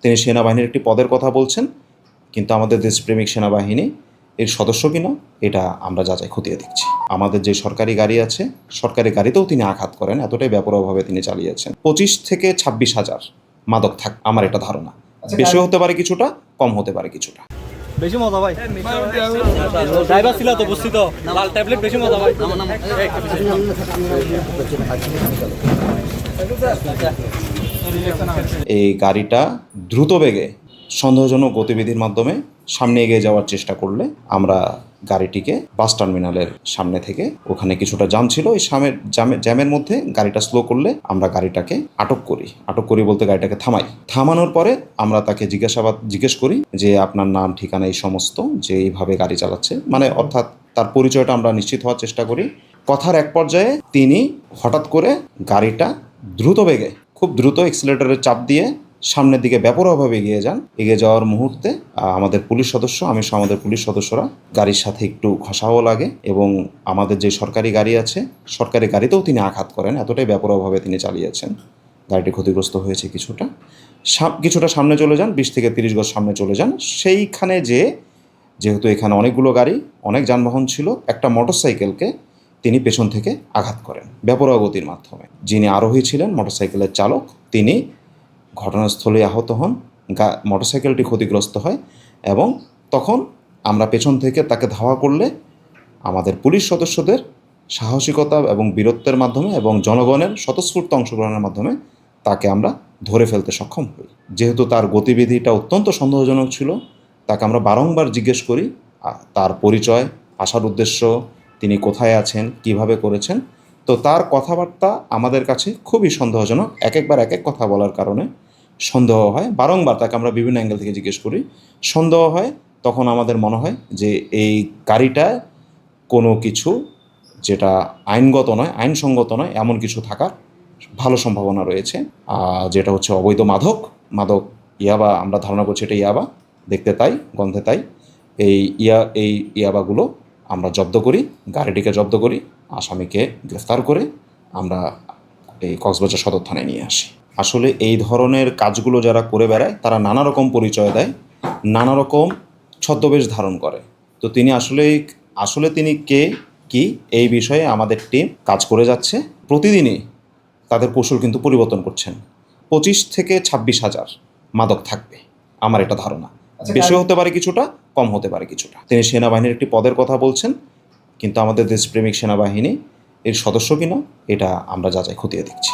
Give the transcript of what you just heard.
তিনি সেনাবাহিনীর একটি পদের কথা বলছেন, কিন্তু আমাদের দেশপ্রেমিক সেনাবাহিনী এর সদস্য কিনা এটা আমরা যাচাই খতিয়ে দেখছি। আমাদের যে সরকারি গাড়ি আছে, সরকারি গাড়িতেও তিনি আঘাত করেন, এতটাই ব্যাপকভাবে তিনি চালিয়েছেন। 25 থেকে 26 হাজার মাদক থাক, আমার এটা ধারণা। বেশি হতে পারে কিছুটা, কম হতে পারে কিছুটা। বেশি মজা ভাই, ড্রাইভার ছিল তো, বুঝছি তো, লাল ট্যাবলেট বেশি মজা ভাই। এই গাড়িটা দ্রুত বেগে সন্দেহজনক গতিবিধির মাধ্যমে সামনে এগিয়ে যাওয়ার চেষ্টা করলে আমরা গাড়িটিকে বাস টার্মিনালের সামনে থেকে, ওখানে কিছুটা জ্যাম ছিল, এই জ্যামের মধ্যে গাড়িটা স্লো করলে আমরা গাড়িটাকে আটক করি বলতে গাড়িটাকে থামানোর পরে আমরা তাকে জিজ্ঞেস করি যে আপনার নাম, ঠিকানা, এই সমস্ত, যে এইভাবে গাড়ি চালাচ্ছে, মানে অর্থাৎ তার পরিচয়টা আমরা নিশ্চিত হওয়ার চেষ্টা করি। কথার এক পর্যায়ে তিনি হঠাৎ করে গাড়িটা দ্রুত বেগে, খুব দ্রুত এক্সিলারেটরের চাপ দিয়ে সামনের দিকে ব্যাপকভাবে এগিয়ে যাওয়ার মুহূর্তে আমাদের পুলিশ সদস্য, আমাদের পুলিশ সদস্যরা গাড়ির সাথে একটু ঘষাও লাগে এবং আমাদের যে সরকারি গাড়ি আছে, সরকারি গাড়িতেও তিনি আঘাত করেন, এতটাই ব্যাপকভাবে তিনি চালিয়েছেন। গাড়িটি ক্ষতিগ্রস্ত হয়েছে কিছুটা সামনে চলে যান, 20 থেকে 30 গজ সামনে চলে যান। সেইখানে যেহেতু এখানে অনেকগুলো গাড়ি, অনেক যানবাহন ছিল, একটা মোটরসাইকেলকে তিনি পেছন থেকে আঘাত করেন ব্যাপক গতির মাধ্যমে। যিনি আরোহী ছিলেন, মোটরসাইকেলের চালক, তিনি ঘটনাস্থলে আহত হন, মোটরসাইকেলটি ক্ষতিগ্রস্ত হয় এবং তখন আমরা পেছন থেকে তাকে ধাওয়া করলে আমাদের পুলিশ সদস্যদের সাহসিকতা এবং বীরত্বের মাধ্যমে এবং জনগণের স্বতঃস্ফূর্ত অংশগ্রহণের মাধ্যমে তাকে আমরা ধরে ফেলতে সক্ষম হই। যেহেতু তার গতিবিধিটা অত্যন্ত সন্দেহজনক ছিল, তাকে আমরা বারংবার জিজ্ঞেস করি তার পরিচয়, আসার উদ্দেশ্য, তিনি কোথায় আছেন, কিভাবে করেছেন। তো তার কথাবার্তা আমাদের কাছে খুবই সন্দেহজনক। এক এক কথা বলার কারণে সন্দেহ হয়, বারংবার তাকে আমরা বিভিন্ন অ্যাঙ্গেল থেকে জিজ্ঞেস করি, সন্দেহ হয়। তখন আমাদের মনে হয় যে এই গাড়িটায় কোনো কিছু যেটা আইনসঙ্গত নয় এমন কিছু থাকার ভালো সম্ভাবনা রয়েছে, যেটা হচ্ছে অবৈধ মাদক ইয়াবা। আমরা ধারণা করছি এটা ইয়াবা, দেখতে তাই, গন্ধে তাই। এই ইয়াবাগুলো আমরা জব্দ করি, গাড়িটিকে জব্দ করি, আসামিকে গ্রেফতার করে আমরা এই কক্সবাজার সদর থানায় নিয়ে আসি। আসলে এই ধরনের কাজগুলো যারা করে বেড়ায় তারা নানা রকম পরিচয় দেয়, নানা রকম ছদ্মবেশ ধারণ করে। তো তিনি আসলে তিনি কে কি এই বিষয়ে আমাদের টিম কাজ করে যাচ্ছে। প্রতিদিনই তাদের কৌশল কিন্তু পরিবর্তন করছেন। 25 থেকে 26 হাজার মাদক থাকবে, আমার এটা ধারণা। বেশি হতে পারে কিছুটা, কম হতে পারে কিছুটা। তিনি সেনাবাহিনীর একটি পদের কথা বলছেন, কিন্তু আমাদের দেশপ্রেমিক সেনাবাহিনী এর সদস্য কিনা এটা আমরা যাচাই খতিয়ে দেখছি।